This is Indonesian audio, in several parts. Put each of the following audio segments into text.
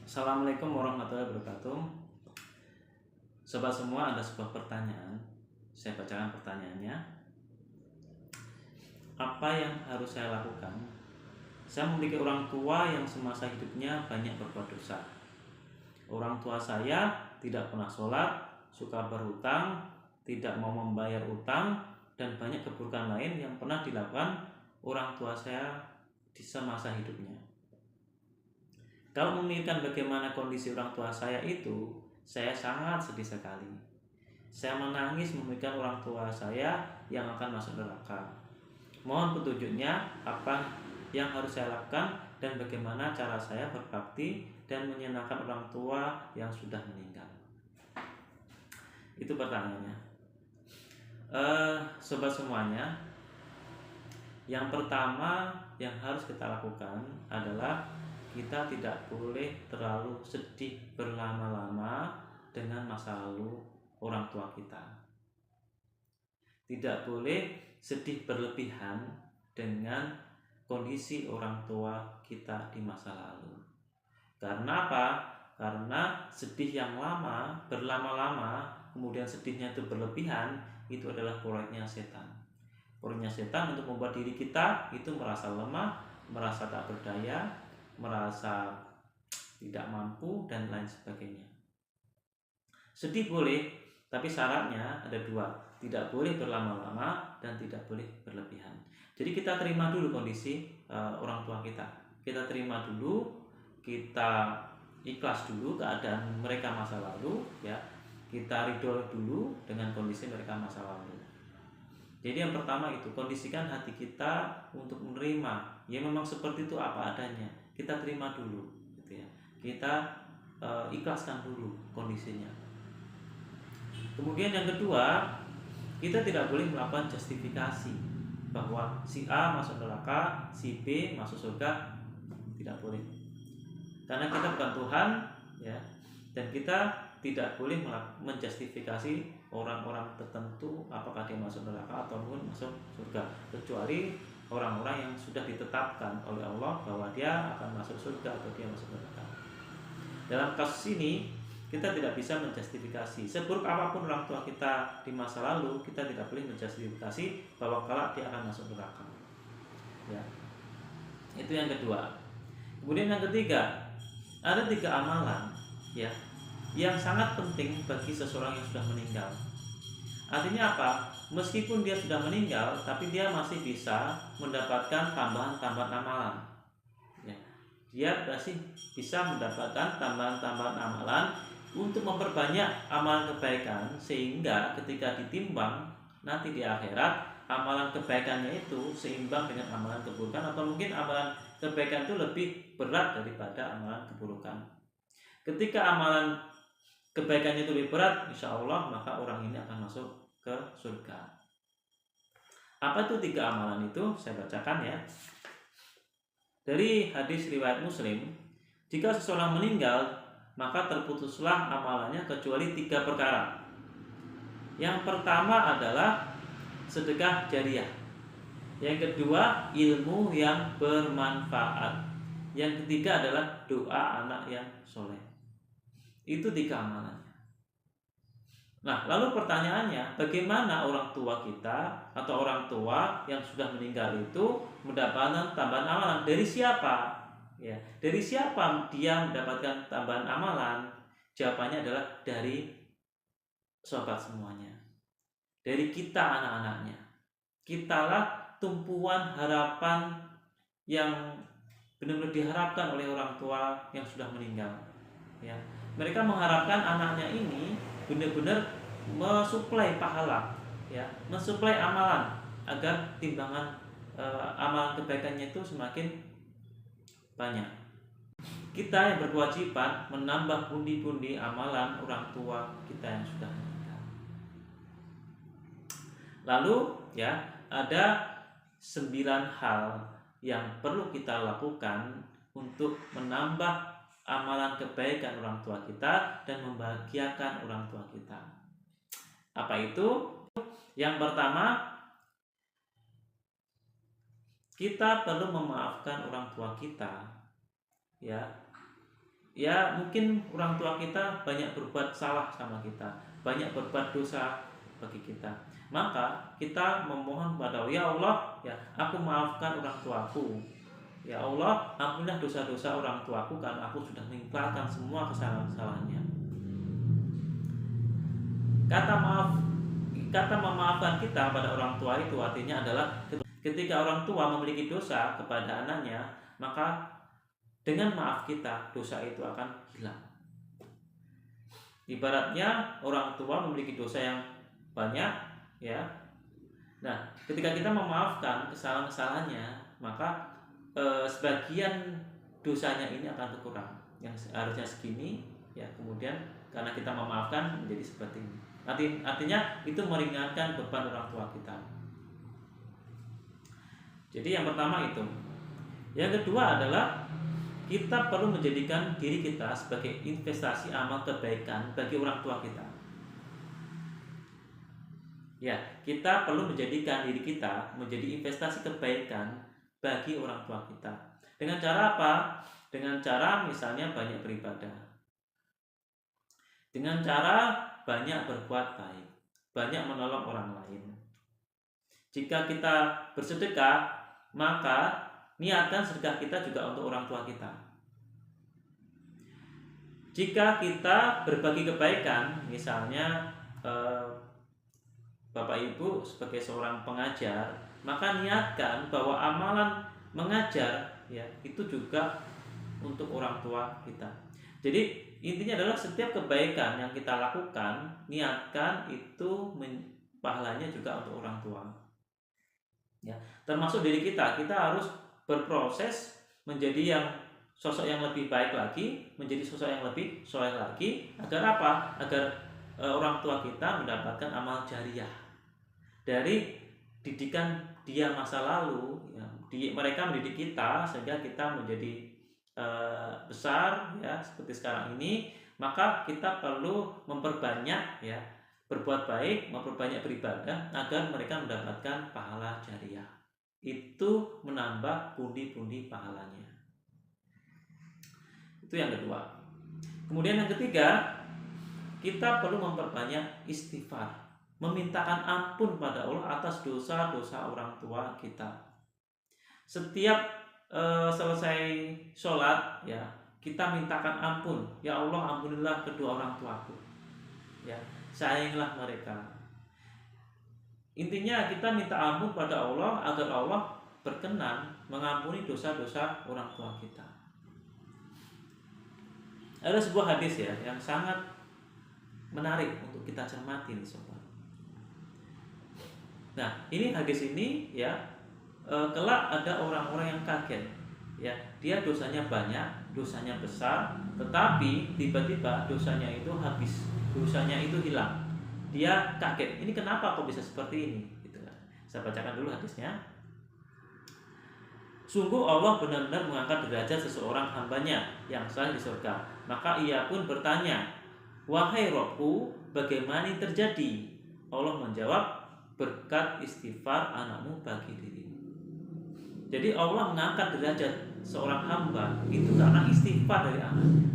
Assalamualaikum warahmatullahi wabarakatuh. Sobat semua, ada sebuah pertanyaan. Saya bacakan pertanyaannya. Apa yang harus saya lakukan? Saya memiliki orang tua yang semasa hidupnya banyak berbuat dosa. Orang tua saya tidak pernah sholat, suka berhutang, tidak mau membayar utang, dan banyak keburukan lain yang pernah dilakukan orang tua saya di semasa hidupnya. Kalau memikirkan bagaimana kondisi orang tua saya itu, saya sangat sedih sekali. Saya menangis memikirkan orang tua saya yang akan masuk neraka. Mohon petunjuknya apa yang harus saya lakukan dan bagaimana cara saya berbakti dan menyenangkan orang tua yang sudah meninggal. Itu pertanyaannya. Sobat semuanya, yang pertama yang harus kita lakukan adalah kita tidak boleh terlalu sedih berlama-lama dengan masa lalu orang tua kita. Tidak boleh sedih berlebihan dengan kondisi orang tua kita di masa lalu. Karena apa? Karena sedih yang lama, berlama-lama, kemudian sedihnya itu berlebihan, itu adalah proyeknya setan. Proyeknya setan untuk membuat diri kita itu merasa lemah, merasa tak berdaya, merasa tidak mampu, dan lain sebagainya. Sedih boleh, tapi syaratnya ada dua. Tidak boleh berlama-lama dan tidak boleh berlebihan. Jadi kita terima dulu kondisi orang tua kita. Kita terima dulu, kita ikhlas dulu keadaan mereka masa lalu, ya. Kita ridho dulu dengan kondisi mereka masa lalu. Jadi yang pertama itu, kondisikan hati kita untuk menerima. Ya memang seperti itu apa adanya. Kita terima dulu, gitu ya. Kita ikhlaskan dulu kondisinya. Kemudian yang kedua, kita tidak boleh melakukan justifikasi bahwa si A masuk neraka, si B masuk surga. Tidak boleh. Karena kita bukan Tuhan, ya. Dan kita tidak boleh menjustifikasi orang-orang tertentu apakah dia masuk neraka ataupun masuk surga, kecuali orang-orang yang sudah ditetapkan oleh Allah bahwa dia akan masuk surga atau dia masuk neraka. Dalam kasus ini kita tidak bisa menjustifikasi. Seburuk apapun orang tua kita di masa lalu, kita tidak boleh menjustifikasi bahwa kelak dia akan masuk neraka. Ya. Itu yang kedua. Kemudian yang ketiga, ada 3 amalan, ya, yang sangat penting bagi seseorang yang sudah meninggal. Artinya apa? Meskipun dia sudah meninggal, tapi dia masih bisa mendapatkan tambahan-tambahan amalan. Ya. Dia masih bisa mendapatkan tambahan-tambahan amalan untuk memperbanyak amalan kebaikan, sehingga ketika ditimbang nanti di akhirat, amalan kebaikannya itu seimbang dengan amalan keburukan, atau mungkin amalan kebaikan itu lebih berat daripada amalan keburukan. Ketika amalan kebaikannya itu lebih berat, insya Allah maka orang ini akan masuk ke surga. Apa itu 3 amalan itu? Saya bacakan ya. Dari hadis riwayat Muslim, jika seseorang meninggal, maka terputuslah amalannya kecuali 3 perkara. Yang pertama adalah sedekah jariah. Yang kedua, ilmu yang bermanfaat. Yang ketiga adalah doa anak yang soleh. Itu 3 amalannya. Nah, lalu pertanyaannya, bagaimana orang tua kita atau orang tua yang sudah meninggal itu mendapatkan tambahan amalan? Dari siapa? Ya, dari siapa dia mendapatkan tambahan amalan? Jawabannya adalah dari sobat semuanya. Dari kita anak-anaknya. Kitalah tumpuan harapan yang benar-benar diharapkan oleh orang tua yang sudah meninggal. Ya, mereka mengharapkan anaknya ini benar-benar mensuplai pahala, ya, mensuplai amalan agar timbangan amalan kebaikannya itu semakin banyak. Kita yang berkewajiban menambah pundi-pundi amalan orang tua kita yang sudah meninggal. Lalu ya, ada 9 hal yang perlu kita lakukan untuk menambah amalan kebaikan orang tua kita dan membahagiakan orang tua kita. Apa itu? Yang pertama, kita perlu memaafkan orang tua kita, ya. ya mungkin orang tua kita banyak berbuat salah sama kita, banyak berbuat dosa bagi kita, maka kita memohon kepada Allah, ya Allah, ya aku maafkan orang tuaku, ya Allah ampunilah dosa-dosa orang tuaku karena aku sudah mengikhlaskan semua kesalahan-kesalahannya. Kata maaf, kata memaafkan kita pada orang tua itu artinya adalah ketika orang tua memiliki dosa kepada anaknya, maka dengan maaf kita dosa itu akan hilang. Ibaratnya orang tua memiliki dosa yang banyak, ya. Nah, ketika kita memaafkan kesalahan-kesalahannya, maka sebagian dosanya ini akan berkurang. Yang harusnya segini, ya kemudian karena kita memaafkan menjadi seperti ini. Artinya itu meringankan beban orang tua kita. Jadi yang pertama itu. Yang kedua adalah kita perlu menjadikan diri kita sebagai investasi amal kebaikan bagi orang tua kita. Ya, kita perlu menjadikan diri kita menjadi investasi kebaikan bagi orang tua kita. Dengan cara apa? Dengan cara misalnya banyak beribadah. Dengan cara banyak berbuat baik, banyak menolong orang lain. Jika kita bersedekah, maka niatkan sedekah kita juga untuk orang tua kita. Jika kita berbagi kebaikan, misalnya Bapak Ibu sebagai seorang pengajar, maka niatkan bahwa amalan mengajar ya itu juga untuk orang tua kita. Jadi intinya adalah setiap kebaikan yang kita lakukan, niatkan itu pahalanya juga untuk orang tua. Ya, termasuk diri kita harus berproses menjadi yang sosok yang lebih baik lagi, menjadi sosok yang lebih soleh lagi, agar apa? Agar orang tua kita mendapatkan amal jariah dari didikan dia masa lalu. Ya, mereka mendidik kita sehingga kita menjadi besar ya seperti sekarang ini, maka kita perlu memperbanyak ya berbuat baik, memperbanyak beribadah agar mereka mendapatkan pahala jariah. Itu menambah pundi-pundi pahalanya. Itu yang kedua. Kemudian yang ketiga, kita perlu memperbanyak istighfar, memintakan ampun pada Allah atas dosa-dosa orang tua kita. Setiap selesai sholat ya kita mintakan ampun, ya Allah ampunilah kedua orang tuaku, ya sayangilah mereka. Intinya kita minta ampun pada Allah agar Allah berkenan mengampuni dosa-dosa orang tua kita. Ada sebuah hadis ya yang sangat menarik untuk kita cermati nih sobat. Nah ini hadis ini ya kelak ada orang-orang yang kaget ya, dia dosanya banyak, dosanya besar, tetapi tiba-tiba dosanya itu habis, dosanya itu hilang. Dia kaget, ini kenapa kok bisa seperti ini gitu kan. Saya bacakan dulu hadisnya. Sungguh Allah benar-benar mengangkat derajat seseorang hambanya yang saleh di surga. Maka ia pun bertanya, wahai Robku, bagaimana ini terjadi? Allah menjawab, berkat istighfar anakmu bagi dirimu. Jadi Allah mengangkat derajat seorang hamba itu karena istighfar dari anaknya.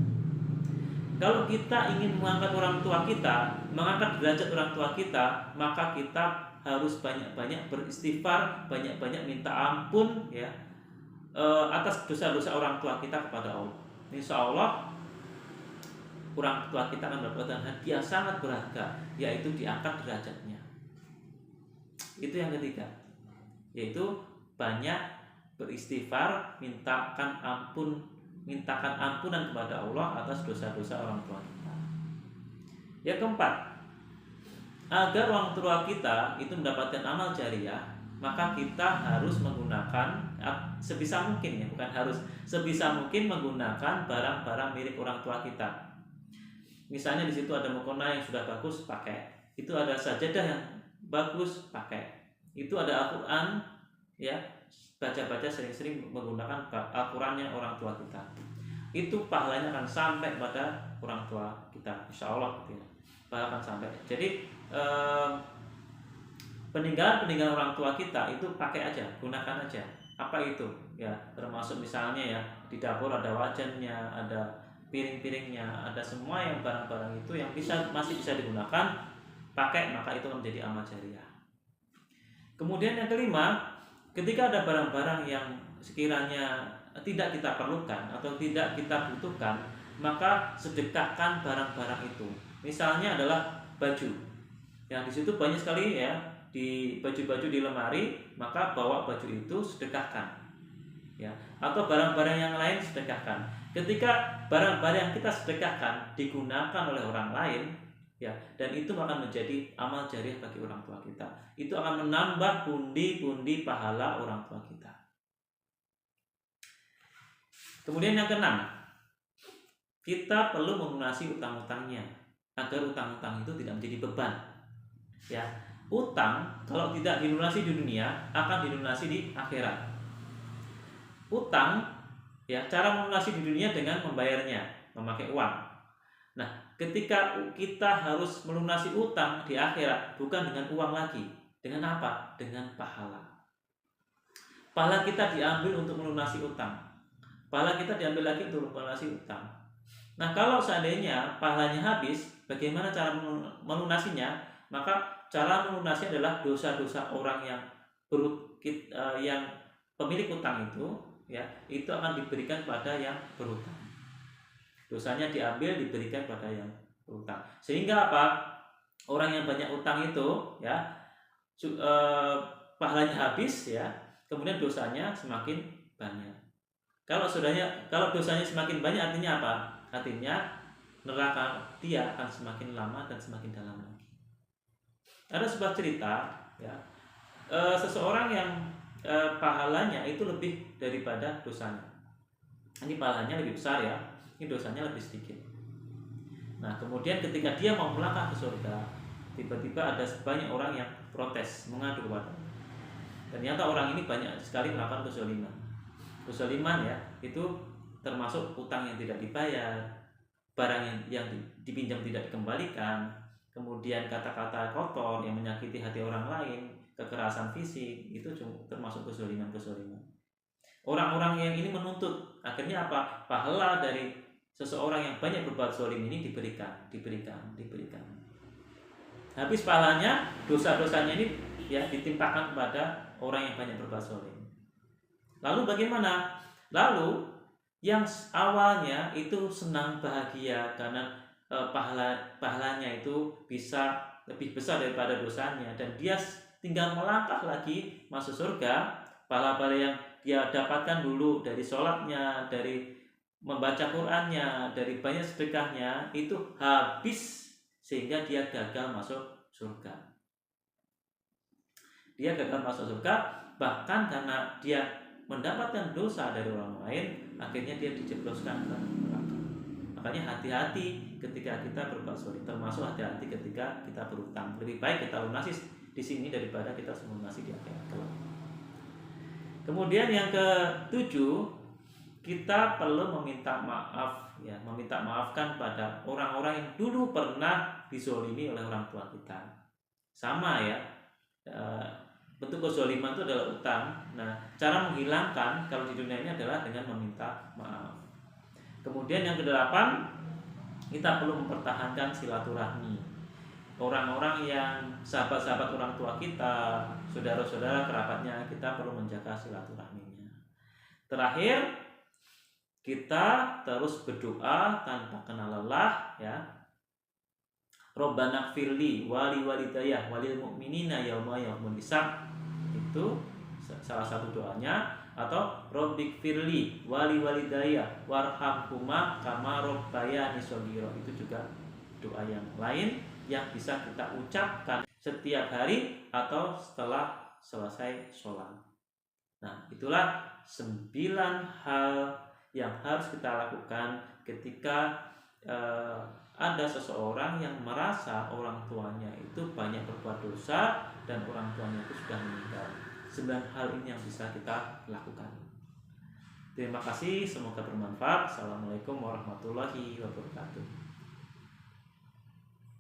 Kalau kita ingin mengangkat orang tua kita, mengangkat derajat orang tua kita, maka kita harus banyak-banyak beristighfar, banyak-banyak minta ampun ya atas dosa-dosa orang tua kita kepada Allah. Insya Allah orang tua kita akan mendapatkan hadiah sangat berharga, yaitu diangkat derajatnya. Itu yang ketiga, yaitu banyak beristighfar, mintakan ampunan kepada Allah atas dosa-dosa orang tua kita. Yang keempat, agar orang tua kita itu mendapatkan amal jariah, maka kita harus menggunakan sebisa mungkin ya, bukan harus, sebisa mungkin menggunakan barang-barang milik orang tua kita. Misalnya di situ ada mukena yang sudah bagus, pakai. Itu ada sajadah yang bagus, pakai. Itu ada Al-Qur'an ya, baca-baca sering-sering menggunakan Al-Qur'annya orang tua kita. Itu pahalanya akan sampai pada orang tua kita, insya Allah gitu ya. Pahala akan sampai. Jadi peninggalan orang tua kita itu pakai aja, gunakan aja. Apa itu? Ya, termasuk misalnya ya di dapur ada wajannya, ada piring-piringnya, ada semua yang barang-barang itu yang masih bisa digunakan pakai, maka itu menjadi amal jariah. Kemudian yang kelima, ketika ada barang-barang yang sekiranya tidak kita perlukan atau tidak kita butuhkan, maka sedekahkan barang-barang itu. Misalnya adalah baju, yang di situ banyak sekali ya, di baju-baju di lemari, maka bawa baju itu sedekahkan, ya. Atau barang-barang yang lain sedekahkan. Ketika barang-barang yang kita sedekahkan digunakan oleh orang lain, ya, dan itu akan menjadi amal jariah bagi orang tua kita. Itu akan menambah pundi-pundi pahala orang tua kita. Kemudian yang keenam, kita perlu melunasi utang-utangnya agar utang-utang itu tidak menjadi beban. Ya, utang kalau tidak dilunasi di dunia akan dilunasi di akhirat. Utang, ya, cara melunasi di dunia dengan membayarnya, memakai uang. Nah, ketika kita harus melunasi utang di akhirat bukan dengan uang lagi, dengan apa? Dengan pahala. Pahala kita diambil untuk melunasi utang. Pahala kita diambil lagi untuk melunasi utang. Nah, kalau seandainya pahalanya habis, bagaimana cara melunasinya? Maka cara melunasi adalah dosa-dosa orang yang pemilik utang itu, ya, itu akan diberikan pada yang berutang. Dosanya diambil diberikan pada yang berutang. Sehingga apa? Orang yang banyak utang itu, ya, pahalanya habis, ya, kemudian dosanya semakin banyak. Kalau dosanya semakin banyak, artinya apa? Artinya neraka dia akan semakin lama dan semakin dalam lagi. Ada sebuah cerita, ya, seseorang yang pahalanya itu lebih daripada dosanya. Ini pahalanya lebih besar, ya, ini dosanya lebih sedikit. Nah, kemudian ketika dia mau melangkah ke surga, tiba-tiba ada banyak orang yang protes, mengadu kepada. Ternyata orang ini banyak sekali melakukan kezaliman. Kezaliman, ya, itu termasuk utang yang tidak dibayar, barang yang dipinjam tidak dikembalikan, kemudian kata-kata kotor yang menyakiti hati orang lain, kekerasan fisik, itu termasuk kezaliman. Orang-orang yang ini menuntut, akhirnya apa? Pahala dari seseorang yang banyak berbuat zalim ini diberikan. Habis pahalanya, dosa-dosanya ini, ya, ditimpakan kepada orang yang banyak berbuat zalim. Lalu bagaimana? Lalu yang awalnya itu senang bahagia karena pahalanya itu bisa lebih besar daripada dosanya, dan dia tinggal melangkah lagi masuk surga. Pahala-pahala yang dia dapatkan dulu dari sholatnya, dari membaca Qur'annya, dari banyak sedekahnya, itu habis sehingga dia gagal masuk surga. Bahkan karena dia mendapatkan dosa dari orang lain, akhirnya dia dijebloskan ke neraka. Makanya hati-hati ketika kita berbuat zalim, termasuk hati-hati ketika kita berutang. Lebih baik kita lunasi di sini daripada kita melunasi di akhirat kelak. Kemudian yang ketujuh, kita perlu meminta maaf, ya, meminta maafkan pada orang-orang yang dulu pernah dizolimi oleh orang tua kita. Sama, ya, bentuk kezaliman itu adalah utang. Nah, cara menghilangkan kalau di dunia ini adalah dengan meminta maaf. Kemudian yang kedelapan, kita perlu mempertahankan silaturahmi. Orang-orang yang sahabat-sahabat orang tua kita, saudara-saudara kerabatnya, kita perlu menjaga silaturahminya. Terakhir, kita terus berdoa tanpa kenal lelah, ya. Rabbana gfirli wali walidayah walil mu'minina yauma yaqumul hisab. Itu salah satu doanya. Atau Rabbikfirli wali walidayah warhamhuma kama rabbayani shaghira. Itu juga doa yang lain yang bisa kita ucapkan setiap hari atau setelah selesai sholat. Nah, itulah 9 hal yang harus kita lakukan ketika ada seseorang yang merasa orang tuanya itu banyak berbuat dosa dan orang tuanya itu sudah meninggal. 9 hal ini yang bisa kita lakukan. Terima kasih, semoga bermanfaat. Assalamualaikum warahmatullahi wabarakatuh.